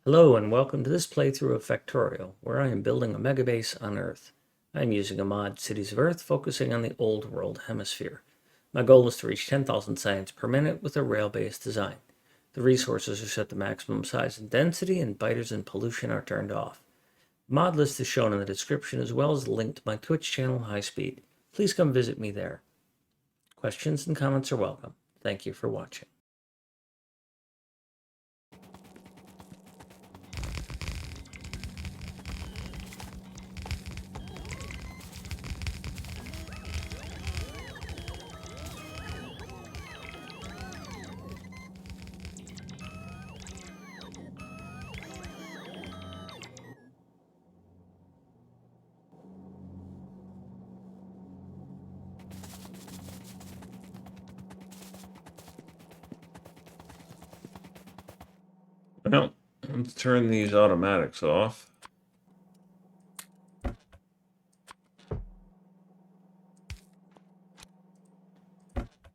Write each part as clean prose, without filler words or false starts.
Hello and welcome to this playthrough of Factorio, where I am building a megabase on Earth. I am using a mod, Cities of Earth, focusing on the Old World Hemisphere. My goal is to reach 10,000 science per minute with a rail-based design. The resources are set to maximum size and density, and biters and pollution are turned off. The mod list is shown in the description, as well as a link to my Twitch channel, High Speed. Please come visit me there. Questions and comments are welcome. Thank you for watching. Well, let's turn these automatics off.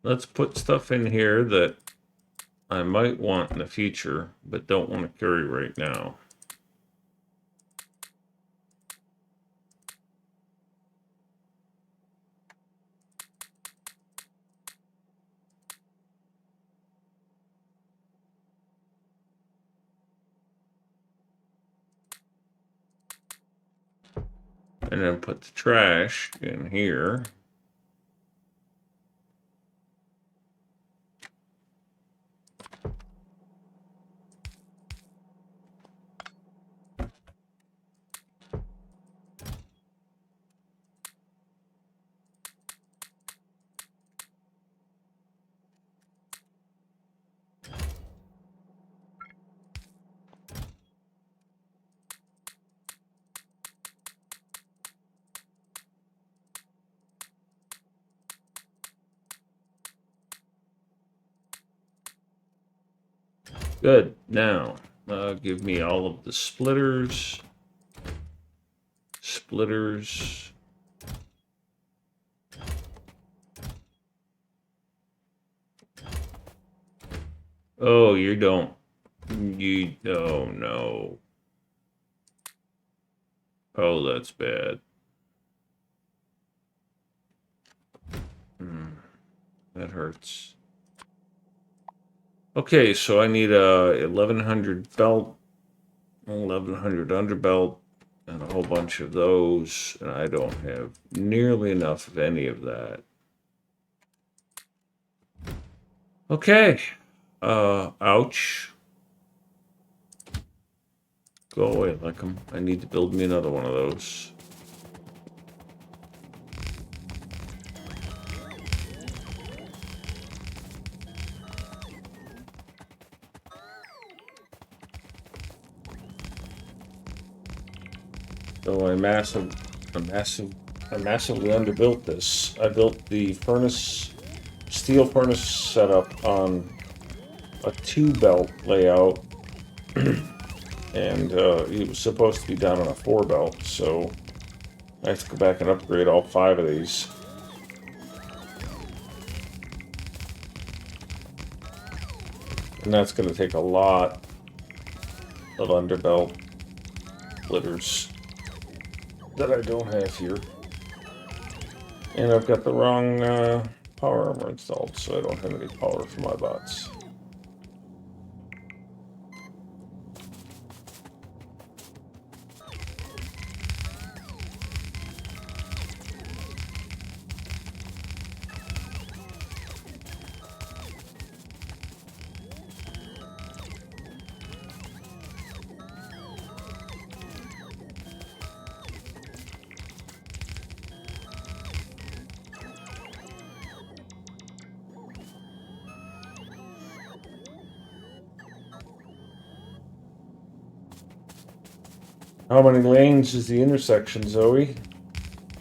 Let's put stuff in here that I might want in the future, but don't want to carry right now. And then put the trash in here. Good. Now, give me all of the splitters. Splitters. Oh, you don't. Oh no. Oh, that's bad. That hurts. Okay, so I need a 1100 belt, 1100 underbelt, and a whole bunch of those, and I don't have nearly enough of any of that. Okay, ouch. Go away, like I need to build me another one of those. So I massively underbuilt this. I built the furnace, steel furnace setup on a 2-belt layout, and it was supposed to be done on a 4-belt, so I have to go back and upgrade all 5 of these. And that's going to take a lot of underbelt splitters that I don't have here. And I've got the wrong power armor installed, so I don't have any power for my bots. How many lanes is the intersection, Zoe?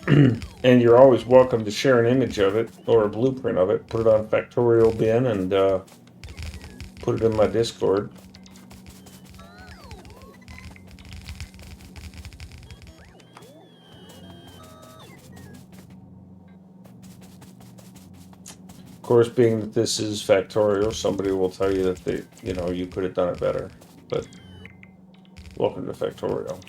And you're always welcome to share an image of it or a blueprint of it. Put it on Factorio bin and put it in my Discord. Of course, being that this is Factorio, somebody will tell you that you could have done it better. But Welcome to Factorio.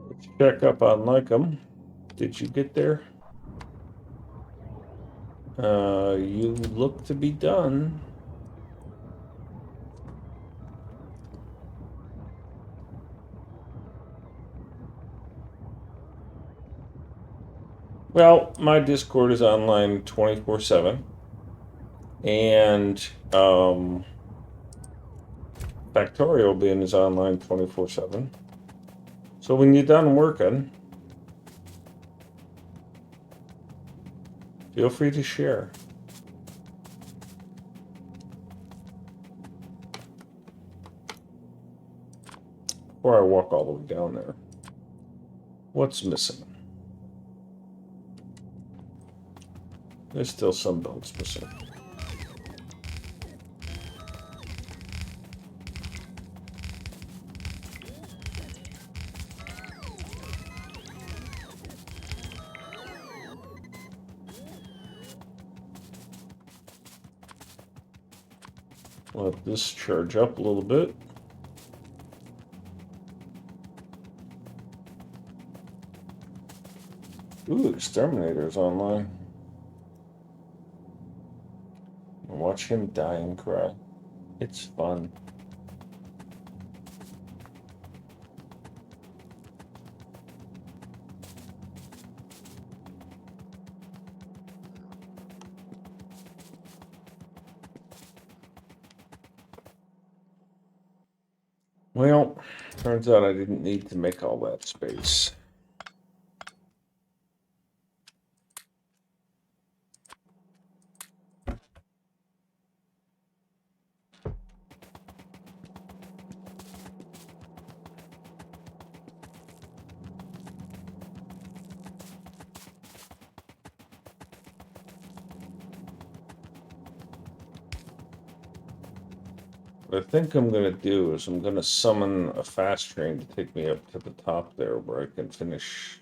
Let's check up on Lycum. Did you get there? You look to be done. Well, my Discord is online 24/7, and Factorio bin is online 24/7. So when you're done working, feel free to share. Before I walk all the way down there, what's missing? There's still some belts missing. Let this charge up a little bit. Ooh, Exterminator's online. Watch him die and cry. It's fun. Well, turns out I didn't need to make all that space. What I think I'm going to do is I'm going to summon a fast train to take me up to the top there where I can finish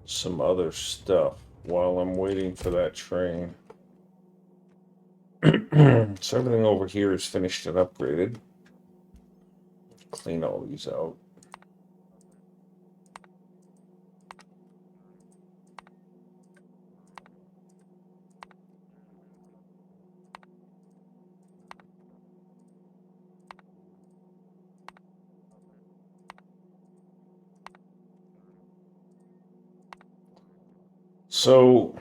some other stuff while I'm waiting for that train. So everything over here is finished and upgraded. Clean all these out. So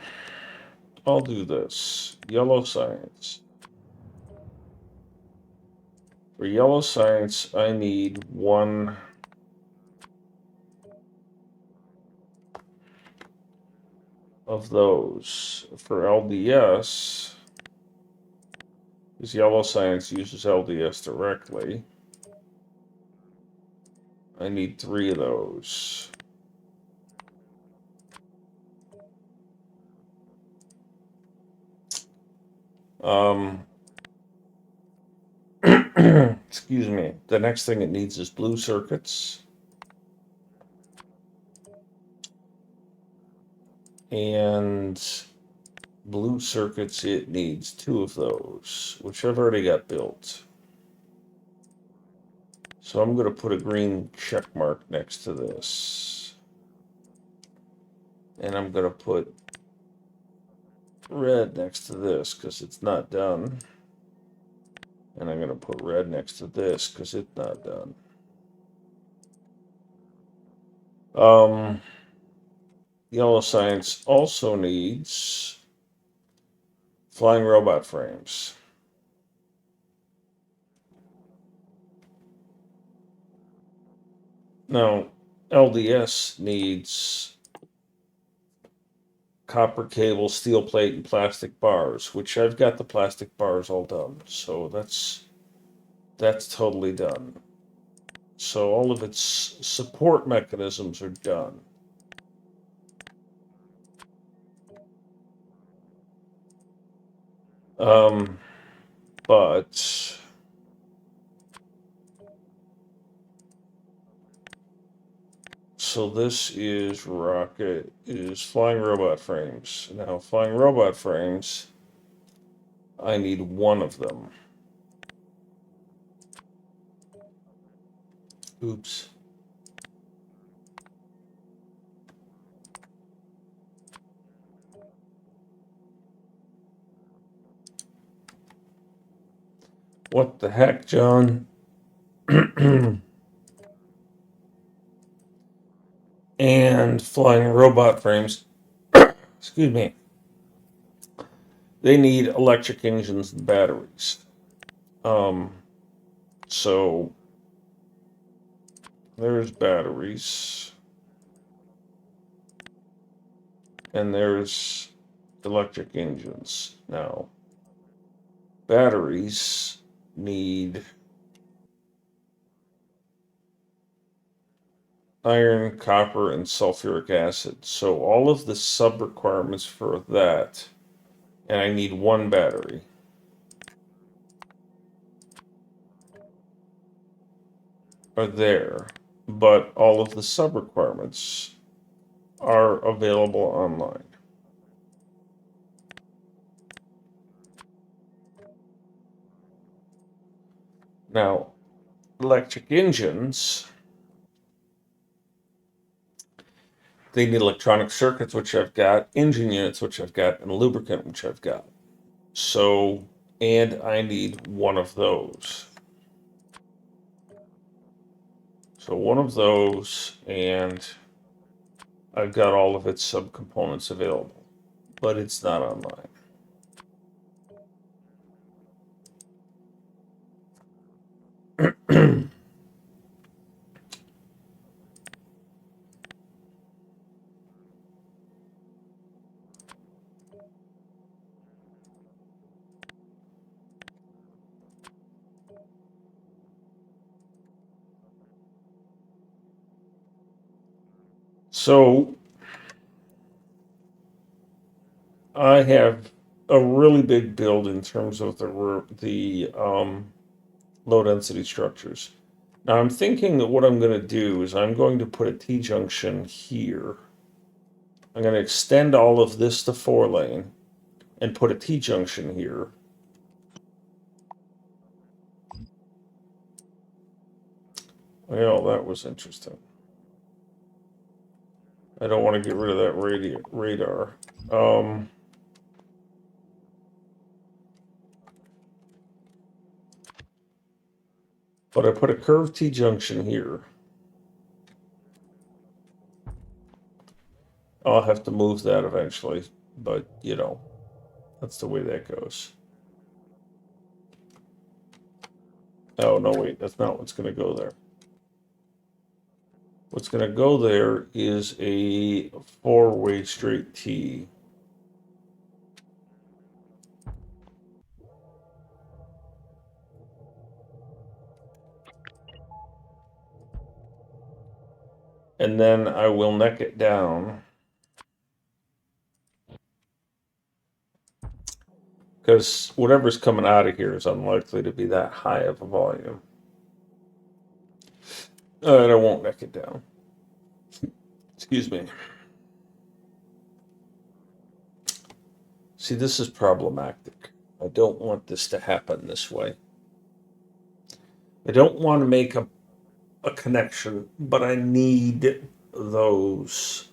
I'll do this. Yellow science. For yellow science, I need one of those. For LDS, because yellow science uses LDS directly, I need 3 of those. Excuse me. The next thing it needs is blue circuits. And blue circuits, it needs 2 of those, which I've already got built. So I'm going to put a green check mark next to this. And I'm going to put red next to this because it's not done. And I'm going to put red next to this because it's not done. Yellow science also needs flying robot frames. Now, LDS needs copper cable, steel plate, and plastic bars, which I've got the plastic bars all done. So that's totally done. So all of its support mechanisms are done. But so this is flying robot frames. Now flying robot frames, I need one of them. Oops. What the heck, John? And flying robot frames, excuse me, they need electric engines and batteries. So there's batteries, and there's electric engines. Now, batteries need iron, copper, and sulfuric acid. So all of the sub requirements for that, and I need one battery, are there, but all of the sub requirements are available online. Now, electric engines, they need electronic circuits, which I've got, engine units, which I've got, and lubricant, which I've got. So, and I need one of those. So one of those, and I've got all of its subcomponents available, but it's not online. So I have a really big build in terms of the low density structures. Now I'm thinking that what I'm going to do is I'm going to put a T-junction here. I'm going to extend all of this to 4-lane and put a T-junction here. Well, that was interesting. I don't want to get rid of that radar. But I put a curved T-junction here. I'll have to move that eventually, but you know, that's the way that goes. Oh, no, wait, that's not what's going to go there. What's going to go there is a 4-way straight T. And then I will neck it down. Because whatever's coming out of here is unlikely to be that high of a volume. And I won't neck it down. Excuse me. See, this is problematic. I don't want this to happen this way. I don't want to make a connection, but I need those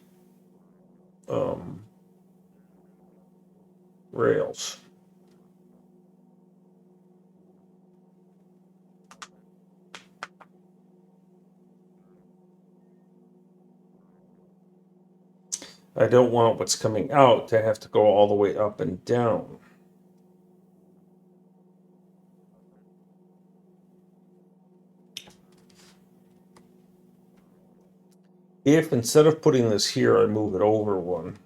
rails. I don't want what's coming out to have to go all the way up and down. If instead of putting this here, I move it over one,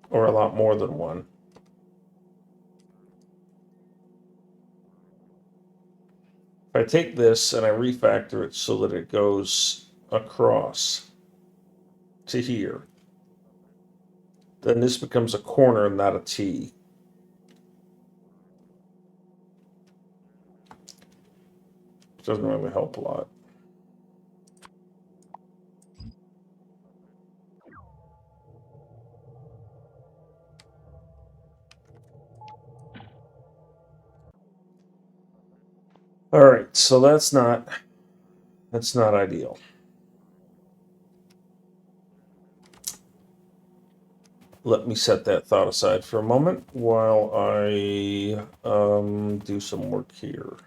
or a lot more than one. If I take this and I refactor it so that it goes across to here, then this becomes a corner and not a T. It doesn't really help a lot. All right, so that's not ideal. Let me set that thought aside for a moment while I do some work here.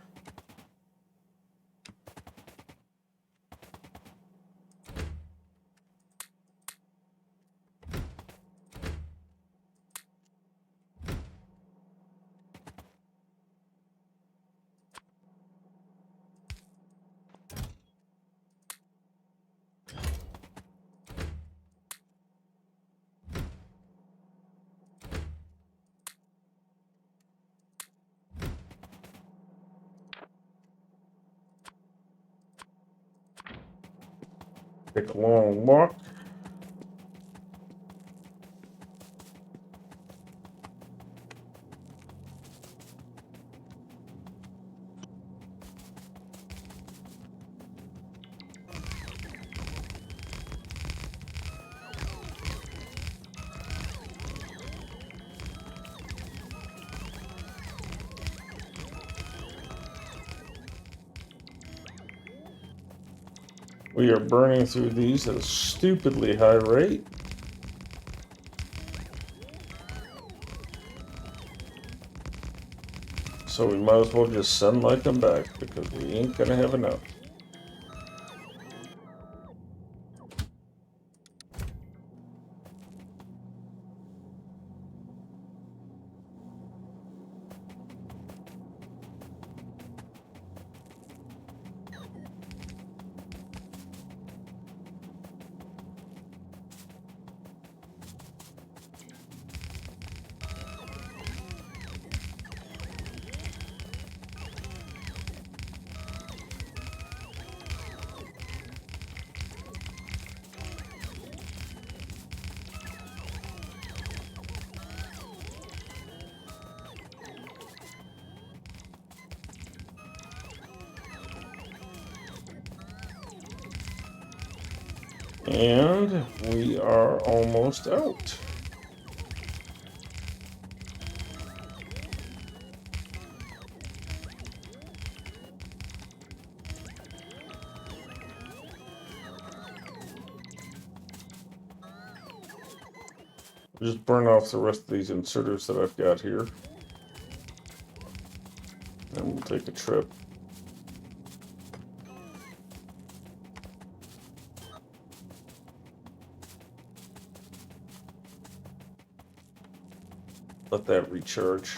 Take a long walk. We are burning through these at a stupidly high rate. So we might as well just sunlight them back because we ain't gonna have enough. And we are almost out. Just burn off the rest of these inserters that I've got here. And we'll take a trip. Let that recharge.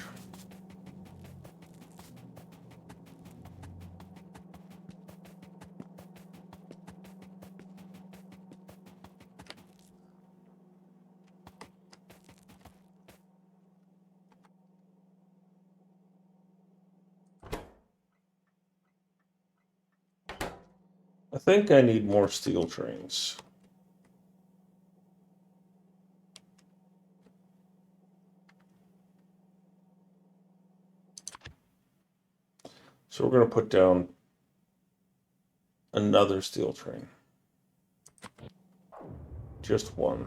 I think I need more steel trains. So we're going to put down another steel train. Just one.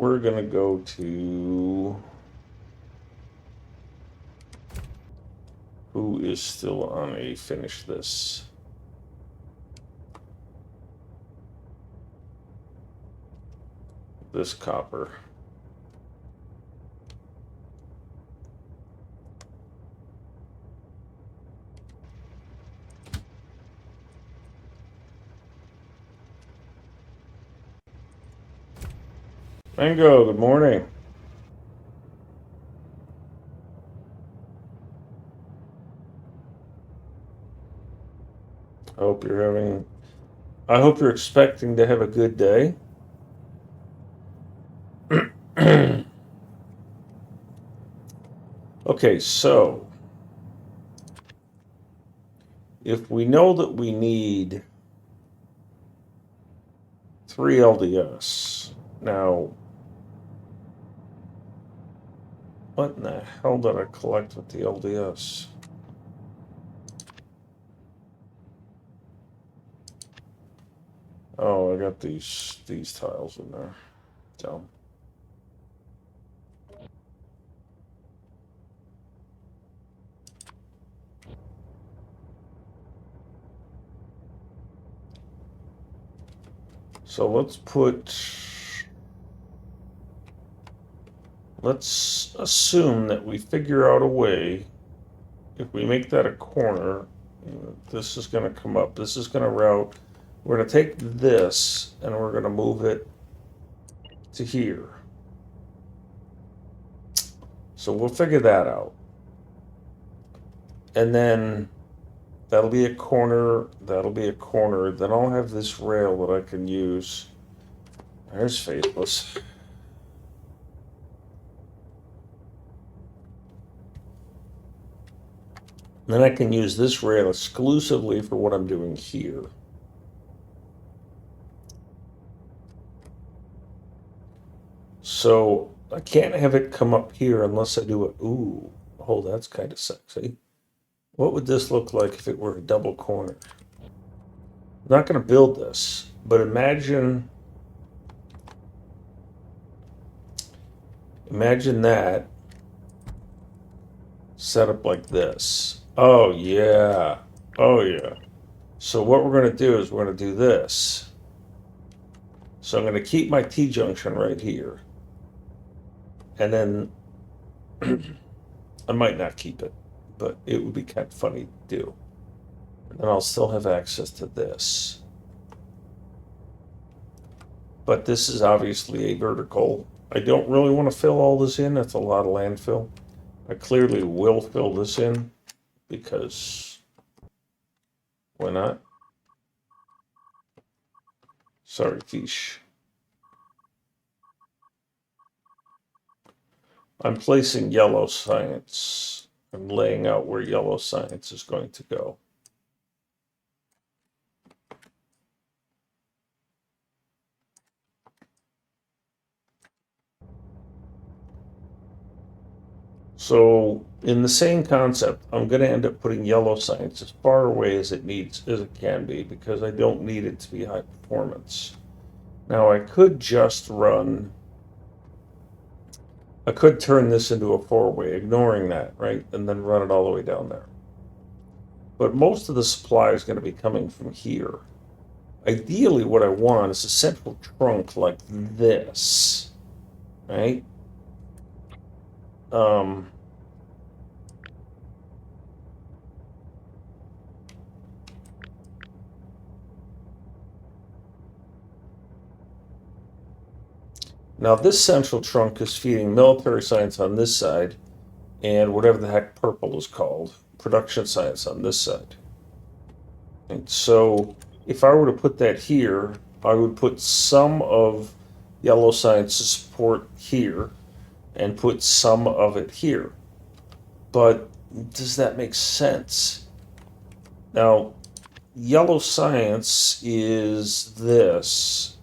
we're gonna go to who is still on a finish this. This copper. Mango, good morning. I hope you're expecting to have a good day. Okay, so if we know that we need 3 LDS, now what in the hell did I collect with the LDS? Oh, I got these tiles in there. So let's assume that we figure out a way, if we make that a corner, this is going to come up, this is going to route, we're going to take this and we're going to move it to here. So we'll figure that out. And then that'll be a corner, that'll be a corner, then I'll have this rail that I can use. There's Faithless. Then I can use this rail exclusively for what I'm doing here. So I can't have it come up here unless I do it. Ooh, oh, that's kind of sexy. What would this look like if it were a double corner? I'm not going to build this, but imagine that set up like this. Oh yeah, oh yeah. So what we're going to do is we're going to do this. So I'm going to keep my T-junction right here. And then I might not keep it, but it would be kind of funny to do. And then I'll still have access to this. But this is obviously a vertical. I don't really want to fill all this in. That's a lot of landfill. I clearly will fill this in because why not? Sorry, Fish. I'm placing yellow science. I'm laying out where yellow science is going to go. So in the same concept, I'm going to end up putting yellow science as far away as it can be, because I don't need it to be high performance. Now I could turn this into a 4-way, ignoring that, right? And then run it all the way down there. But most of the supply is going to be coming from here. Ideally, what I want is a central trunk like this, right? Now this central trunk is feeding military science on this side, and whatever the heck purple is called, production science on this side. And so if I were to put that here, I would put some of yellow science's support here and put some of it here. But does that make sense? Now, yellow science is this,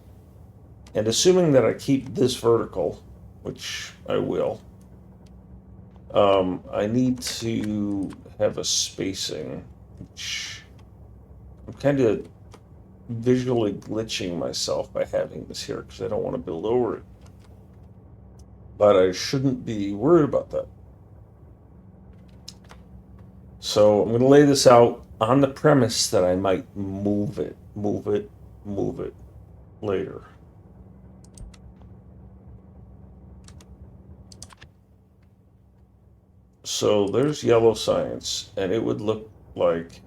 and assuming that I keep this vertical, which I will, I need to have a spacing, which I'm kind of visually glitching myself by having this here because I don't want to build over it. but I shouldn't be worried about that. So I'm going to lay this out on the premise that I might move it later. So there's yellow science, and it would look like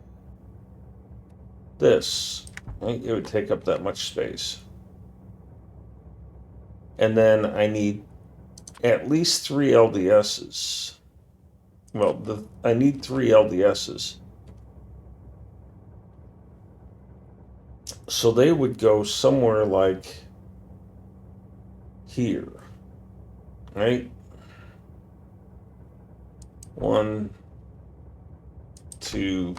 this. Right? It would take up that much space. And then I need at least 3 LDSs. Well, I need 3 LDSs. So they would go somewhere like here, right? 1, 2.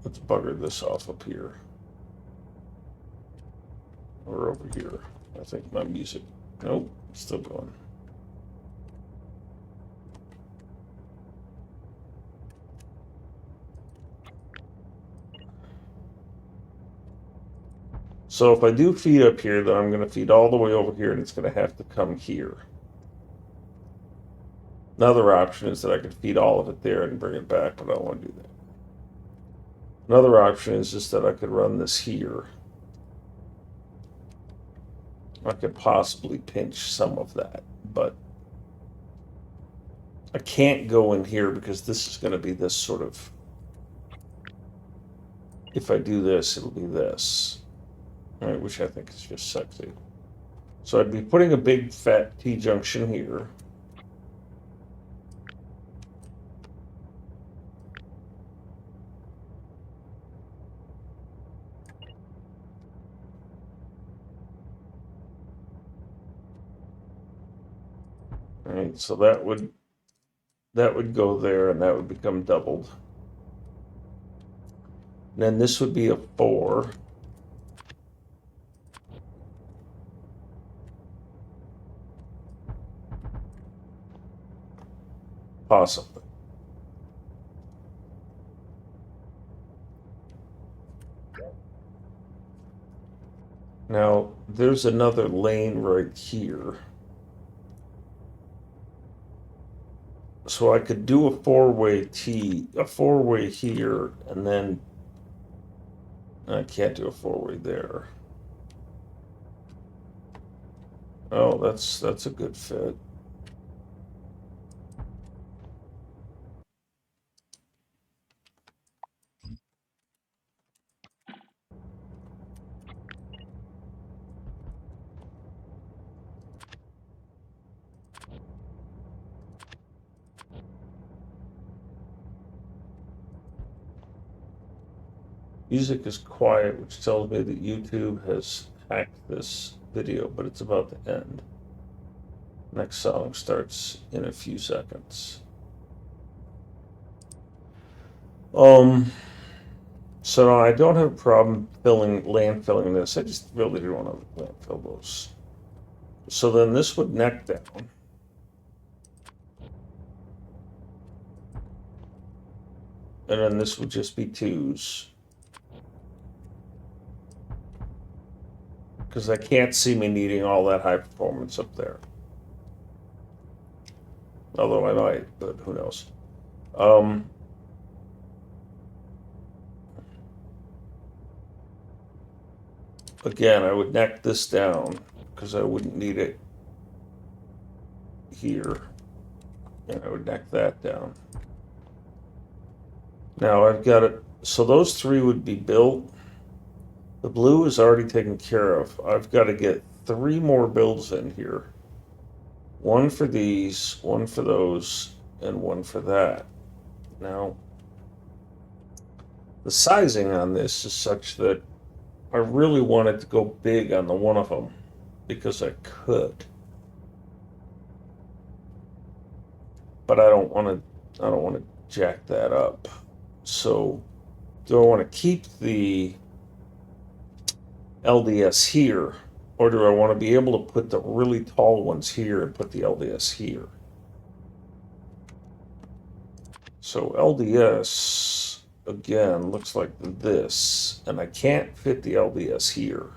Let's bugger this off up here. Or over here. I think my music. Nope, still going. So if I do feed up here, then I'm going to feed all the way over here, and it's going to have to come here. Another option is that I could feed all of it there and bring it back, but I don't want to do that. Another option is just that I could run this here. I could possibly pinch some of that, but I can't go in here because this is going to be this sort of... If I do this, it'll be this. Right, which I think is just sexy. So I'd be putting a big fat T-junction here. Right, so that would go there, and that would become doubled. And then this would be a 4. Possibly. Now, there's another lane right here. So I could do a 4-way here, and then I can't do a 4-way there. Oh, that's a good fit. Music is quiet, which tells me that YouTube has hacked this video, but it's about to end. Next song starts in a few seconds. So no, I don't have a problem landfilling this. I just really don't want to landfill those. So then this would neck down. And then this would just be 2s. Because I can't see me needing all that high performance up there. Although I might, but who knows. Again, I would neck this down because I wouldn't need it here. And I would neck that down. Now I've got it. So those 3 would be built. The blue is already taken care of. I've got to get 3 more builds in here. 1 for these, 1 for those, and 1 for that. Now, the sizing on this is such that I really wanted to go big on the one of them because I could. But I don't want to jack that up. So, do I want to keep the LDS here, or do I want to be able to put the really tall ones here and put the LDS here? So LDS, again, looks like this, and I can't fit the LDS here.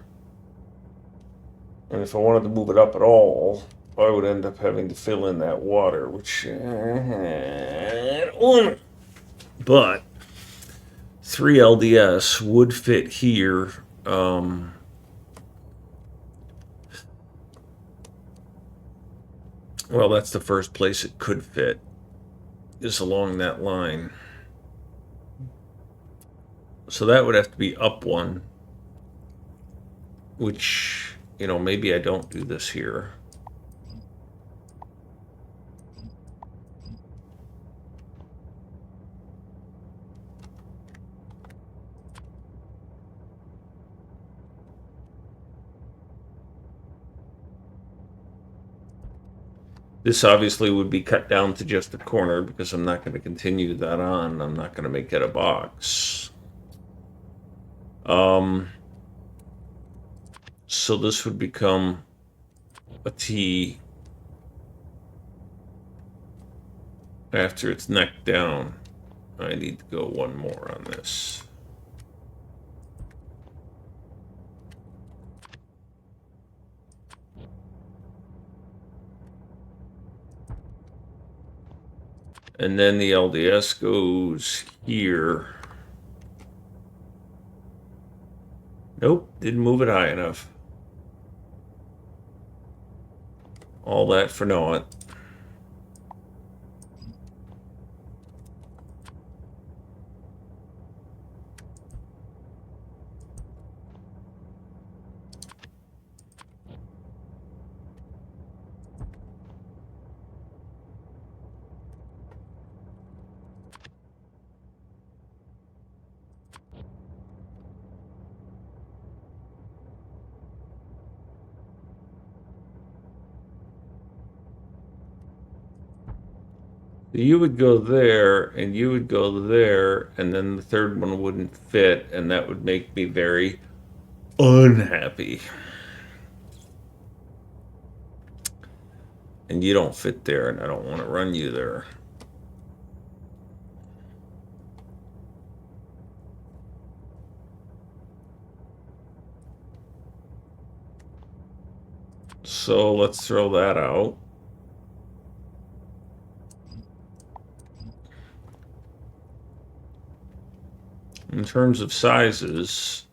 And if I wanted to move it up at all, I would end up having to fill in that water, which I don't want. But 3 LDS would fit here. Well, that's the first place it could fit, is along that line. So that would have to be up one, which, you know, maybe I don't do this here. This obviously would be cut down to just a corner because I'm not going to continue that on. I'm not going to make it a box. So this would become a T after it's neck down. I need to go one more on this. And then the LDS goes here. Nope, didn't move it high enough. All that for naught. You would go there, and you would go there, and then the third one wouldn't fit, and that would make me very unhappy. And you don't fit there, and I don't want to run you there. So let's throw that out. In terms of sizes,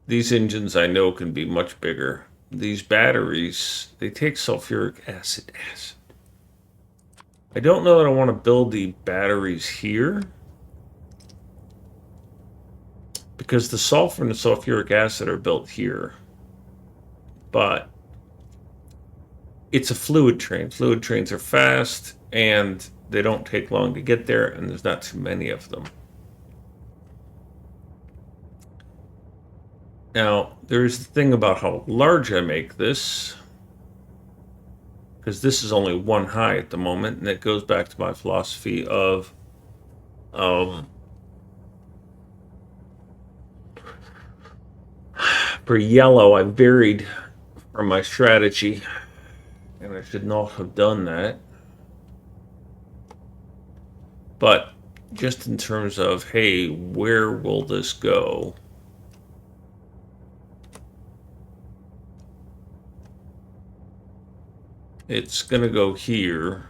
these engines I know can be much bigger. These batteries, they take sulfuric acid. I don't know that I want to build the batteries here, because the sulfur and the sulfuric acid are built here. But it's a fluid train. Fluid trains are fast, and they don't take long to get there, and there's not too many of them. Now, there's the thing about how large I make this, because this is only one high at the moment, and it goes back to my philosophy of for yellow, I varied from my strategy, and I should not have done that. But just in terms of, hey, where will this go? It's going to go here.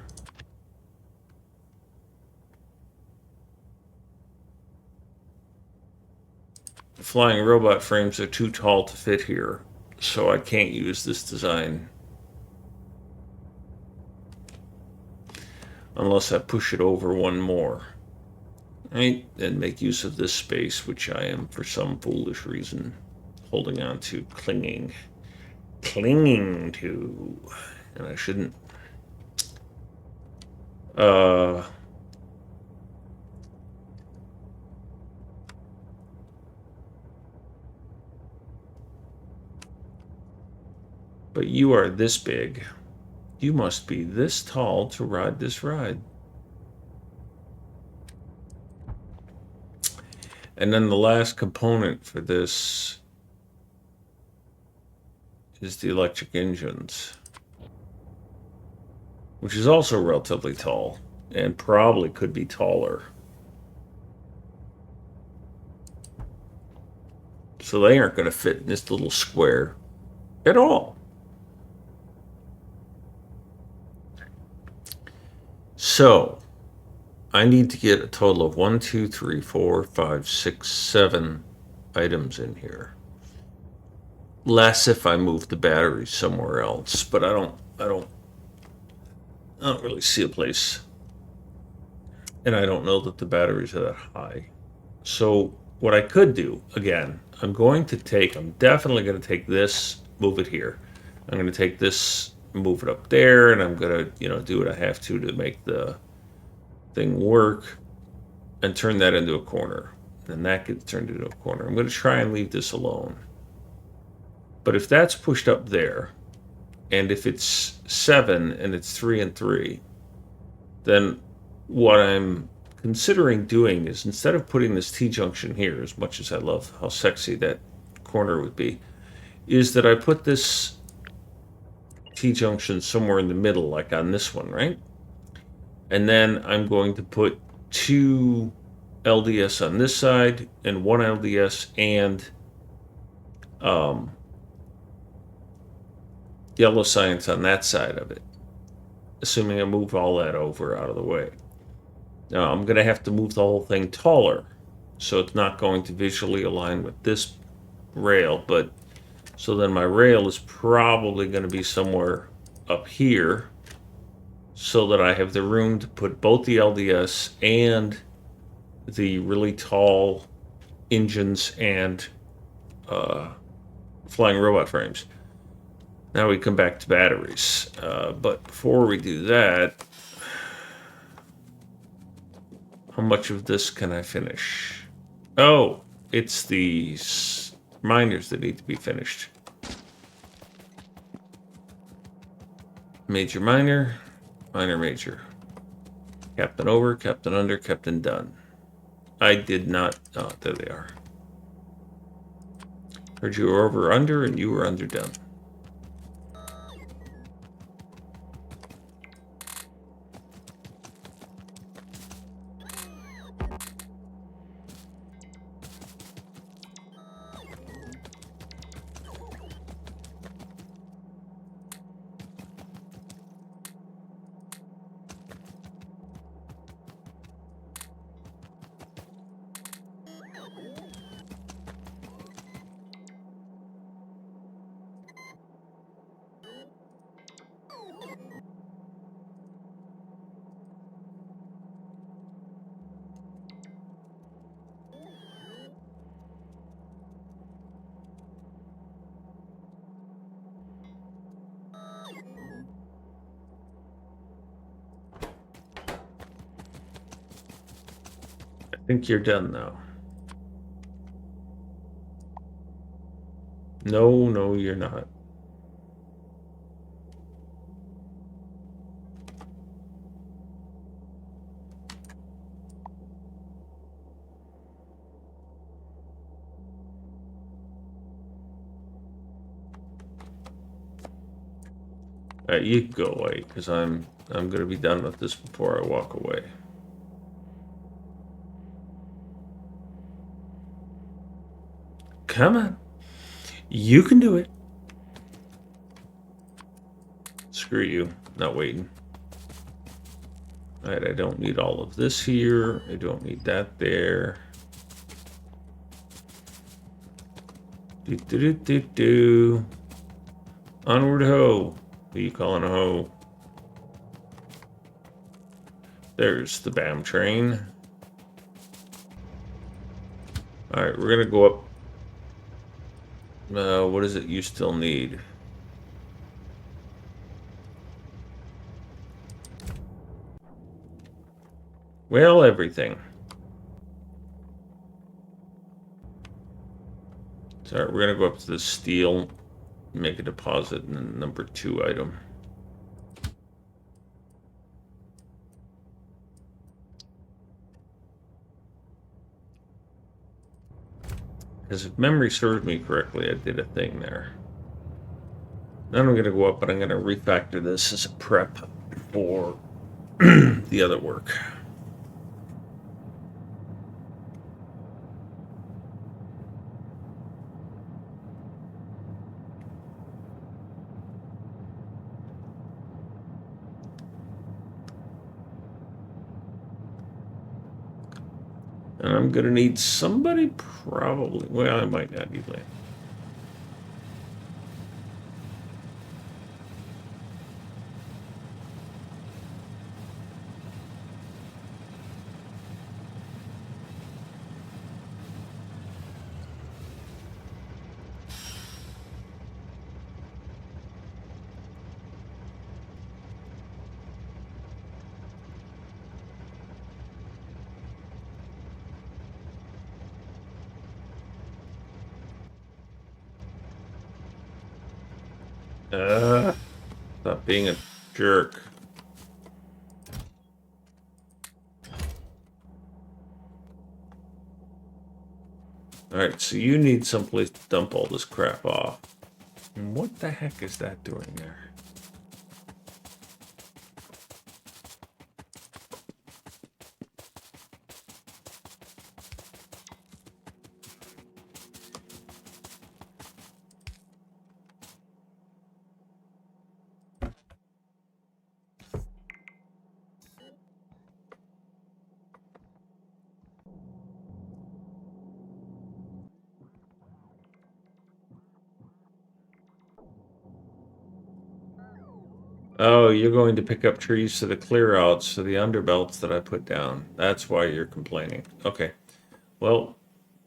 The flying robot frames are too tall to fit here, so I can't use this design unless I push it over one more, right? And make use of this space, which I am, for some foolish reason, holding on to, clinging to, and I shouldn't. But you are this big. You must be this tall to ride this ride. And then the last component for this is the electric engines, which is also relatively tall and probably could be taller. So they aren't going to fit in this little square at all. So I need to get a total of 1, 2, 3, 4, 5, 6, 7 items in here. Less if I move the batteries somewhere else, but I don't really see a place. And I don't know that the batteries are that high. So what I could do, again, I'm definitely going to take this, move it here. I'm going to take this, move it up there, and I'm going to, do what I have to make the thing work and turn that into a corner. And that gets turned into a corner. I'm going to try and leave this alone. But if that's pushed up there, and if it's 7 and it's 3 and 3, then what I'm considering doing is, instead of putting this T-junction here, as much as I love how sexy that corner would be, is that I put this T-junction somewhere in the middle, like on this one, right? And then I'm going to put 2 LDS on this side and 1 LDS and yellow science on that side of it, assuming I move all that over out of the way. Now I'm going to have to move the whole thing taller, so it's not going to visually align with this rail, but so then my rail is probably going to be somewhere up here, so that I have the room to put both the LDS and the really tall engines and flying robot frames. Now we come back to batteries. But before we do that, how much of this can I finish? Oh, it's the miners that need to be finished. Major, minor, minor, major. Captain over, captain under, captain done. I did not, oh, there they are. Heard you were over under and you were under done. I think you're done now. No, you're not. You can go away, because I'm going to be done with this before I walk away. Come on. You can do it. Screw you. Not waiting. Alright, I don't need all of this here. I don't need that there. Do. Onward ho. Who you calling a hoe? There's the BAM train. Alright, we're gonna go up. What is it you still need? Well, everything. So we're gonna go up to the steel, make a deposit in the number 2 item. Because if memory serves me correctly, I did a thing there. Then I'm going to go up, but I'm going to refactor this as a prep for the other work. And I'm gonna need somebody probably. Well, I might not need land. Stop being a jerk. Alright, so you need someplace to dump all this crap off. And what the heck is that doing there? Oh, you're going to pick up trees to the clear outs for the underbelts that I put down. That's why you're complaining. Okay. Well,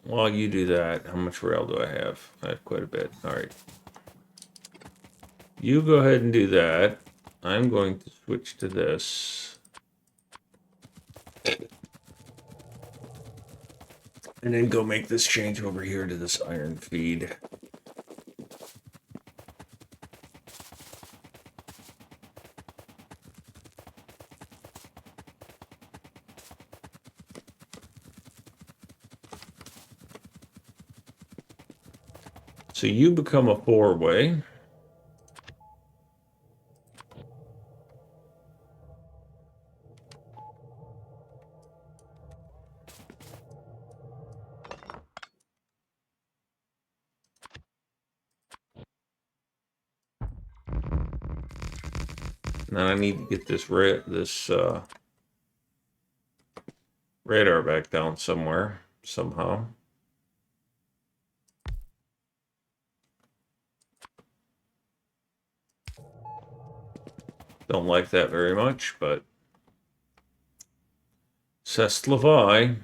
while you do that, how much rail do I have? I have quite a bit. Alright. You go ahead and do that. I'm going to switch to this. And then go make this change over here to this iron feed. So you become a four-way. Now I need to get this radar back down somewhere, somehow. Don't like that very much, but c'est la vie.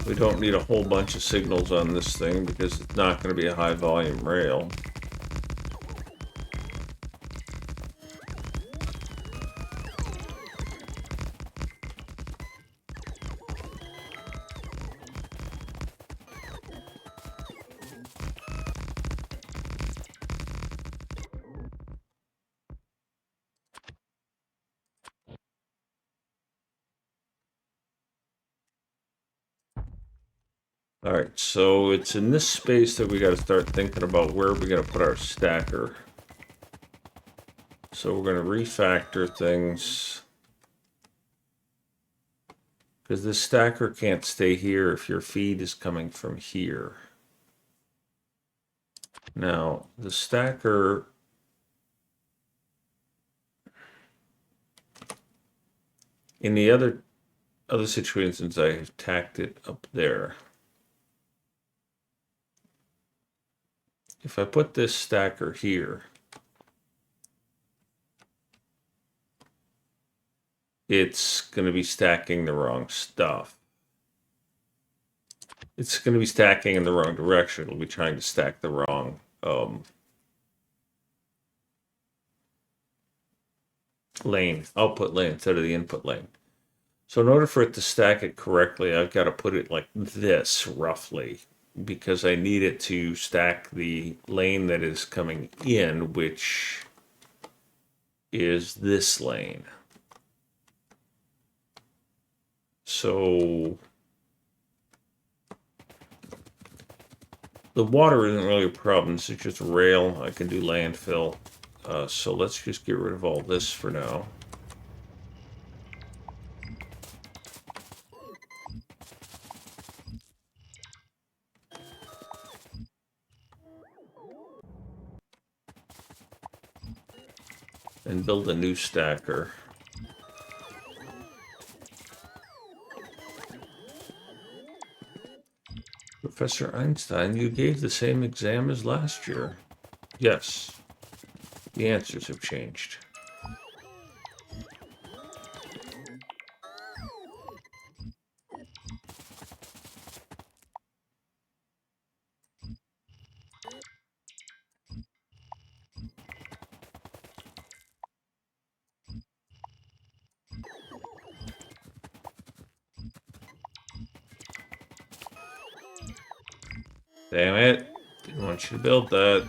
We don't need a whole bunch of signals on this thing because it's not going to be a high volume rail. All right, so it's in this space that we got to start thinking about where we're going to put our stacker. So we're going to refactor things. Because this stacker can't stay here if your feed is coming from here. Now, the stacker... In the other situations, I have tacked it up there. If I put this stacker here, it's going to be stacking the wrong stuff. It's going to be stacking in the wrong direction. It'll be trying to stack the wrong lane, output lane instead of the input lane. So in order for it to stack it correctly, I've got to put it like this roughly, because I need it to stack the lane that is coming in, which is this lane. So the water isn't really a problem. This is just rail. I can do landfill. So let's just get rid of all this for now. and build a new stacker. Professor Einstein, you gave the same exam as last year. Yes. The answers have changed. Damn it. Didn't want you to build that.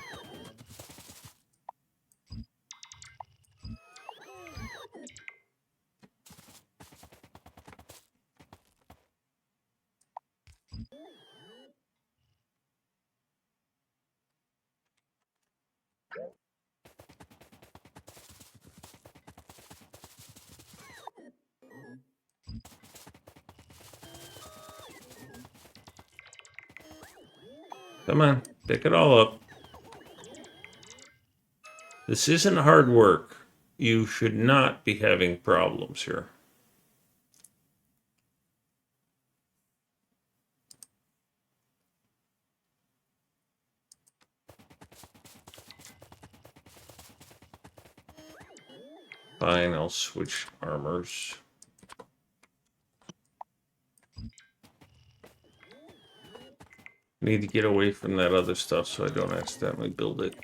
Come on, pick it all up. This isn't hard work. You should not be having problems here. Fine, I'll switch armors. Need to get away from that other stuff so I don't accidentally build it.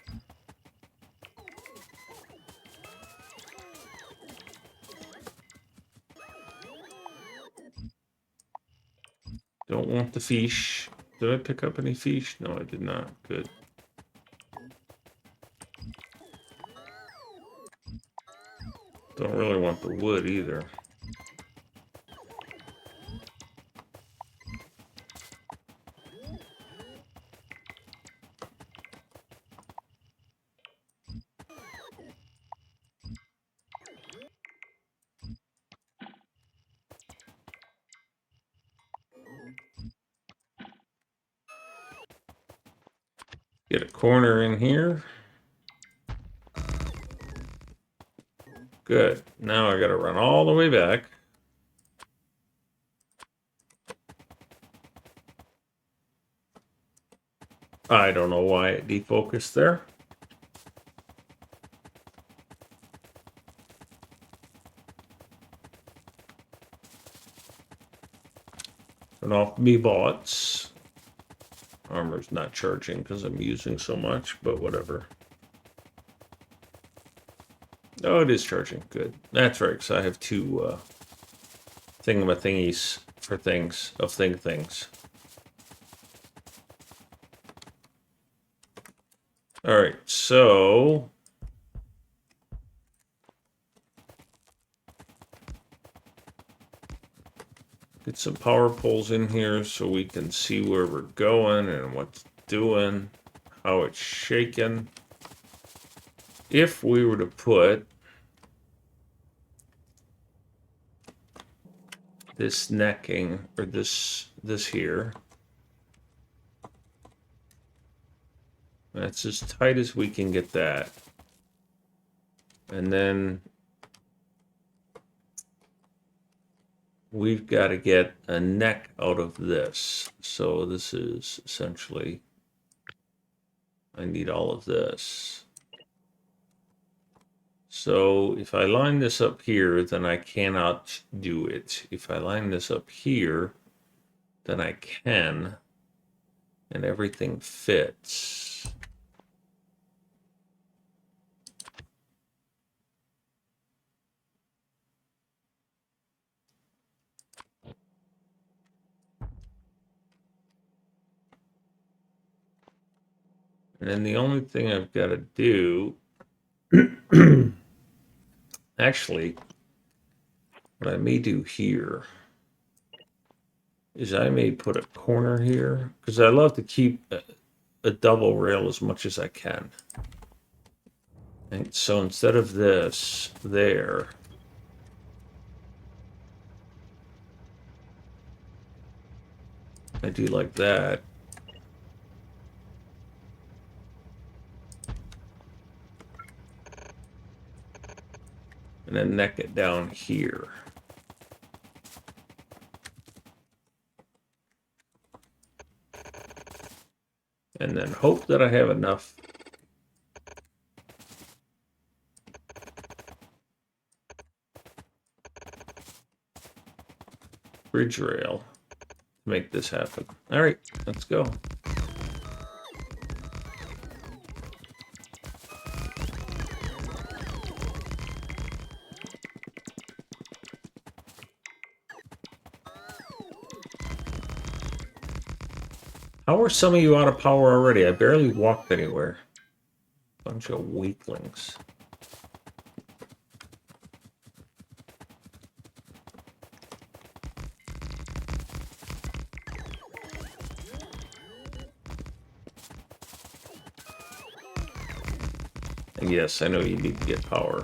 Don't want the fish. Did I pick up any fish? No, I did not. Good. Don't really want the wood either. Get a corner in here. Good. Now I gotta run all the way back. I don't know why it defocused there. Turn off me bots. Armor's not charging because I'm using so much, but whatever. Oh, it is charging. Good. That's right, because I have two thingamathingies for things, of things. Alright, so... get some power poles in here so we can see where we're going and what's doing, how it's shaking. If we were to put this necking, or this here, that's as tight as we can get that. And then we've got to get a neck out of this. So this is essentially, I need all of this. So if I line this up here, then I cannot do it. If I line this up here, then I can, and everything fits. And then the only thing I've got to do, actually, what I may do here is I may put a corner here, because I love to keep a double rail as much as I can. And so instead of this there, I do like that. and then neck it down here. And then hope that I have enough bridge rail to make this happen. All right, let's go. How are some of you out of power already? I barely walked anywhere. Bunch of weaklings. And yes, I know you need to get power.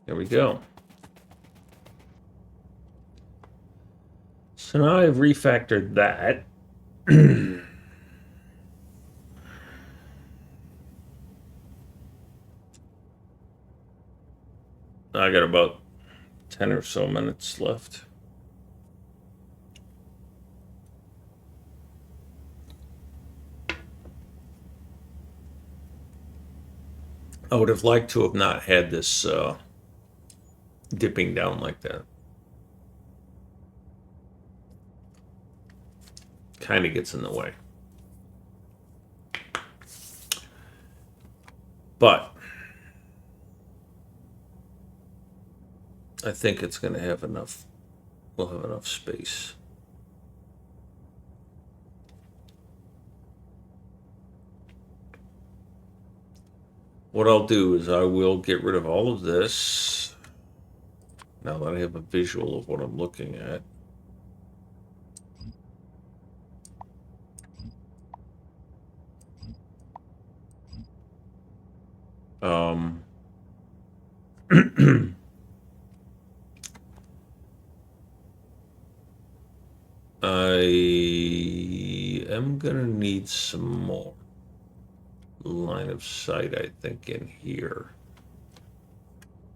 There we go. So now I've refactored that. I got about 10 or so minutes left. I would have liked to have not had this dipping down like that. Kind of gets in the way. But I think it's going to have enough. We'll have enough space. What I'll do is I will get rid of all of this. Now that I have a visual of what I'm looking at. I am gonna need some more line of sight, I think, in here.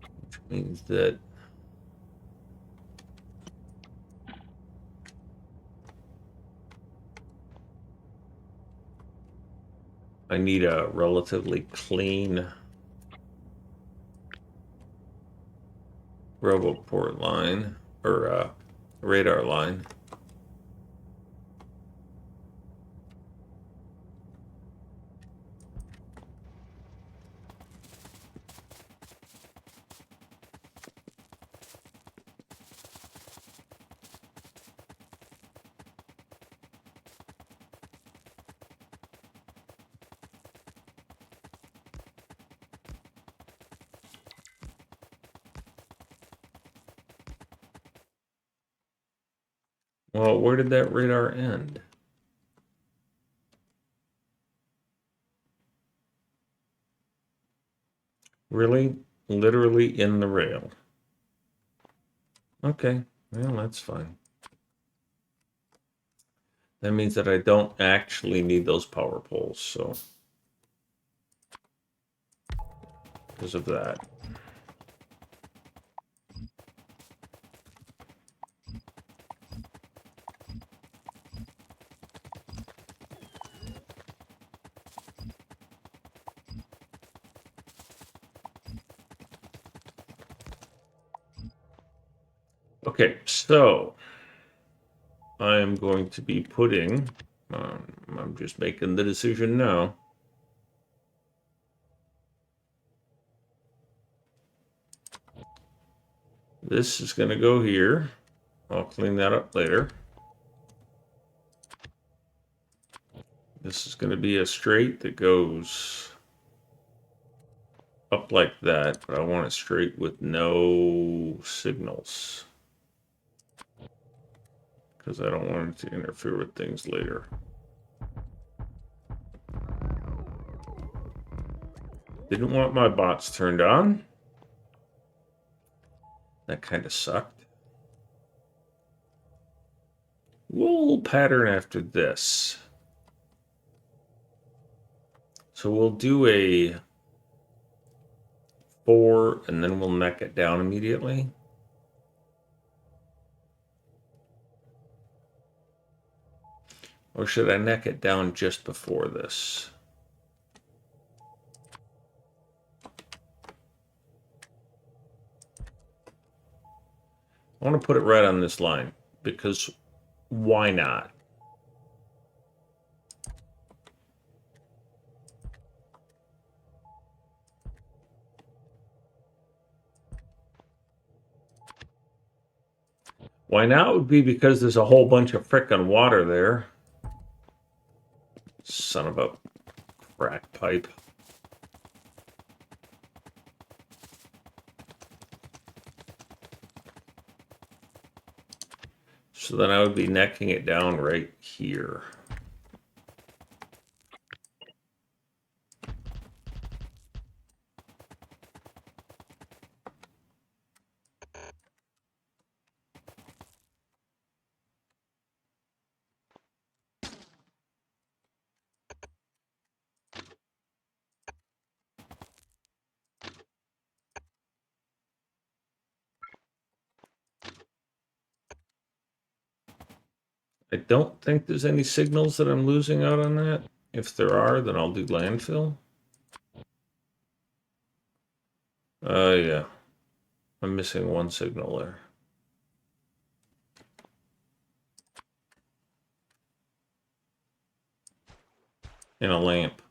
Which means that I need a relatively clean roboport line, or radar line. Well, where did that radar end? Really? Literally in the rail. Okay, well, that's fine. That means that I don't actually need those power poles, so because of that. Okay, so I am going to be putting, I'm just making the decision now. This is going to go here. I'll clean that up later. This is going to be a straight that goes up like that, but I want it straight with no signals, because I don't want it to interfere with things later. Didn't want my bots turned on. That kind of sucked. We'll pattern after this. So we'll do a 4 and then we'll neck it down immediately. Or should I neck it down just before this? I want to put it right on this line because why not? Why not would be because there's a whole bunch of frickin' water there. Son of a crack pipe. So then I would be necking it down right here. I don't think there's any signals that I'm losing out on that. If there are, then I'll do landfill. Yeah. I'm missing one signal there. And a lamp.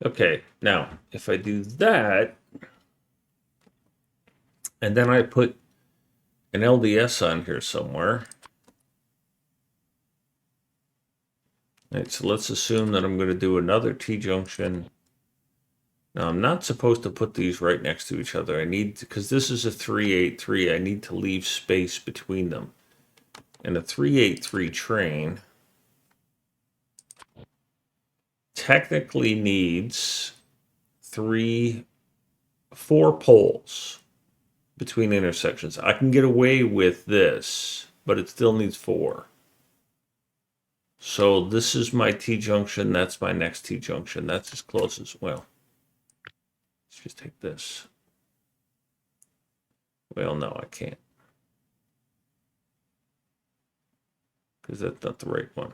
Okay, now, if I do that, and then I put an LDS on here somewhere. All right, so let's assume that I'm going to do another T-junction. Now, I'm not supposed to put these right next to each other. I need, because this is a 383, I need to leave space between them. And a 383 train technically needs 4 poles between intersections. I can get away with this, but it still needs 4. So this is my T-junction, that's my next T-junction. That's as close as, well, let's just take this. Well, no, I can't. Because that's not the right one.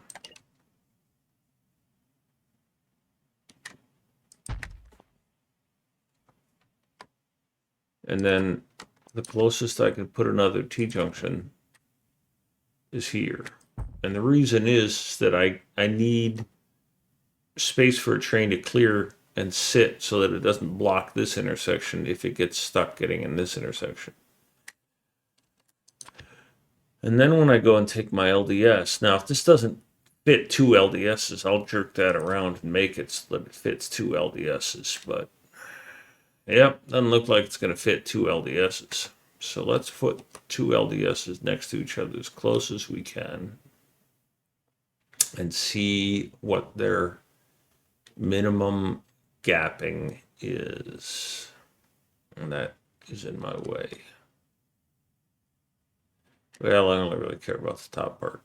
And then the closest I can put another T-junction is here. And the reason is that I need space for a train to clear and sit so that it doesn't block this intersection if it gets stuck getting in this intersection. And then when I go and take my LDS, now if this doesn't fit 2 LDSs, I'll jerk that around and make it so that it fits 2 LDSs. But, yep, doesn't look like it's going to fit 2 LDSs. So let's put 2 LDSs next to each other as close as we can and see what their minimum gapping is. And that is in my way. Well, I don't really care about the top part.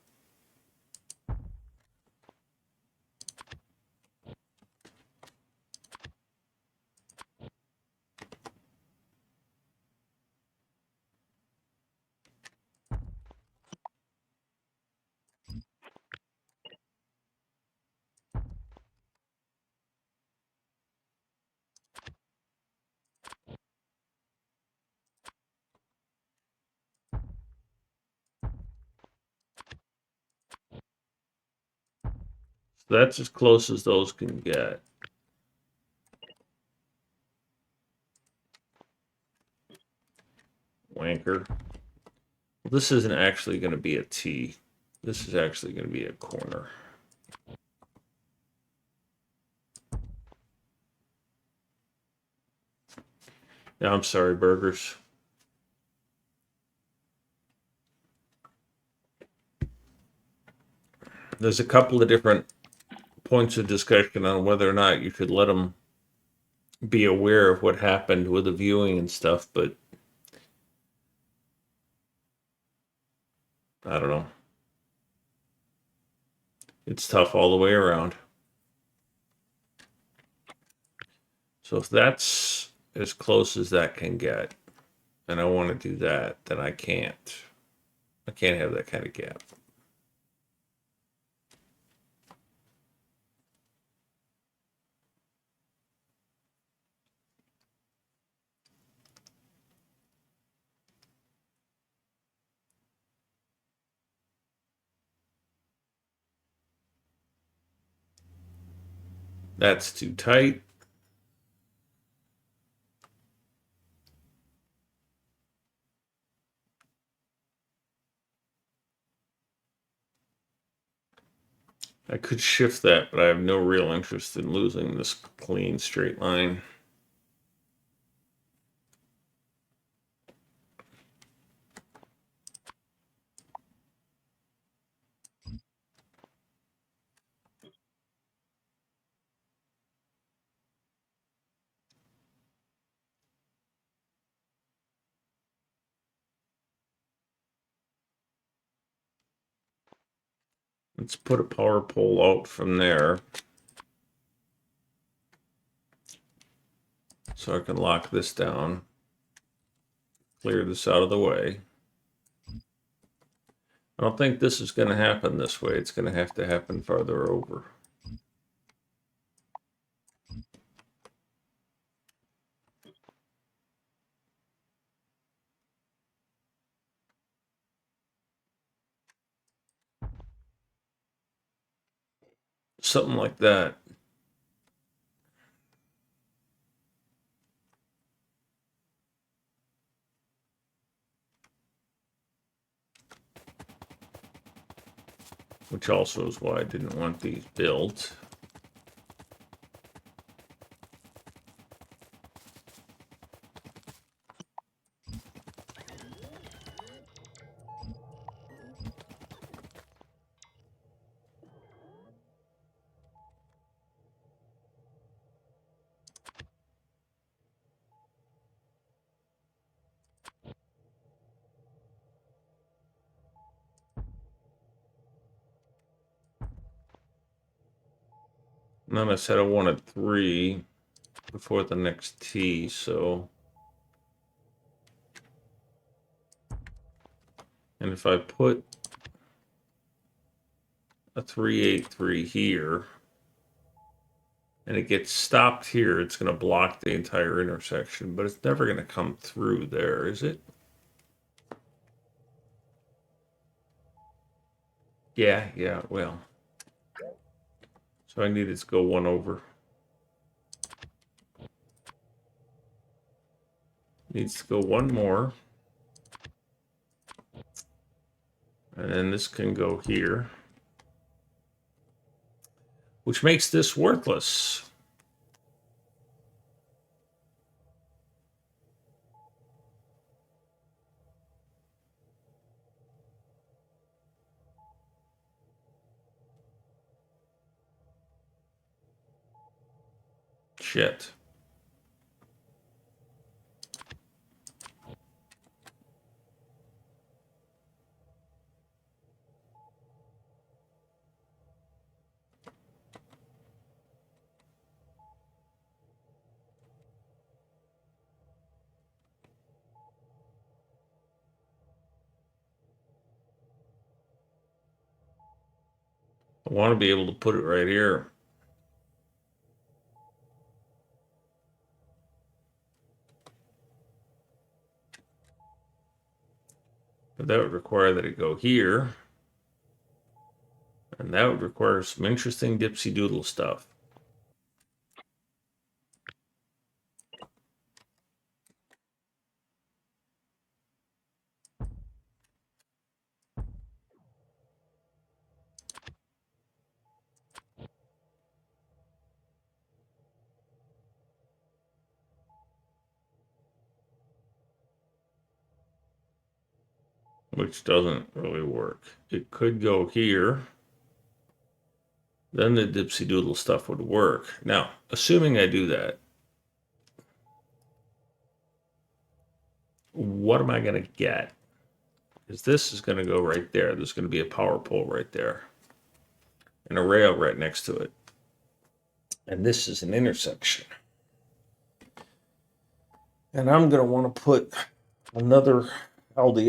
So that's as close as those can get. Wanker. Well, this isn't actually going to be a T. This is actually going to be a corner. Yeah, I'm sorry, burgers. There's a couple of different points of discussion on whether or not you should let them be aware of what happened with the viewing and stuff, but I don't know. It's tough all the way around. So if that's as close as that can get, and I want to do that, then I can't. I can't have that kind of gap. That's too tight. I could shift that, but I have no real interest in losing this clean straight line. Let's put a power pole out from there so I can lock this down, clear this out of the way. I don't think this is going to happen this way. It's going to happen farther over. Something like that. Which also is why I didn't want these built. And then I said I wanted 3 before the next T, so. And if I put a 383 here, and it gets stopped here, it's going to block the entire intersection, but it's never going to come through there, is it? Yeah, well. So I needed to go 1 over. Needs to go 1 more. And then this can go here. Which makes this worthless. Shit. I want to be able to put it right here. But that would require that it go here. And that would require some interesting dipsy doodle stuff. Which doesn't really work. It could go here. then the dipsy doodle stuff would work. Now, assuming I do that, what am I going to get? Because this is going to go right there. There's going to be a power pole right there. And a rail right next to it. And this is an intersection. And I'm going to want to put another LDA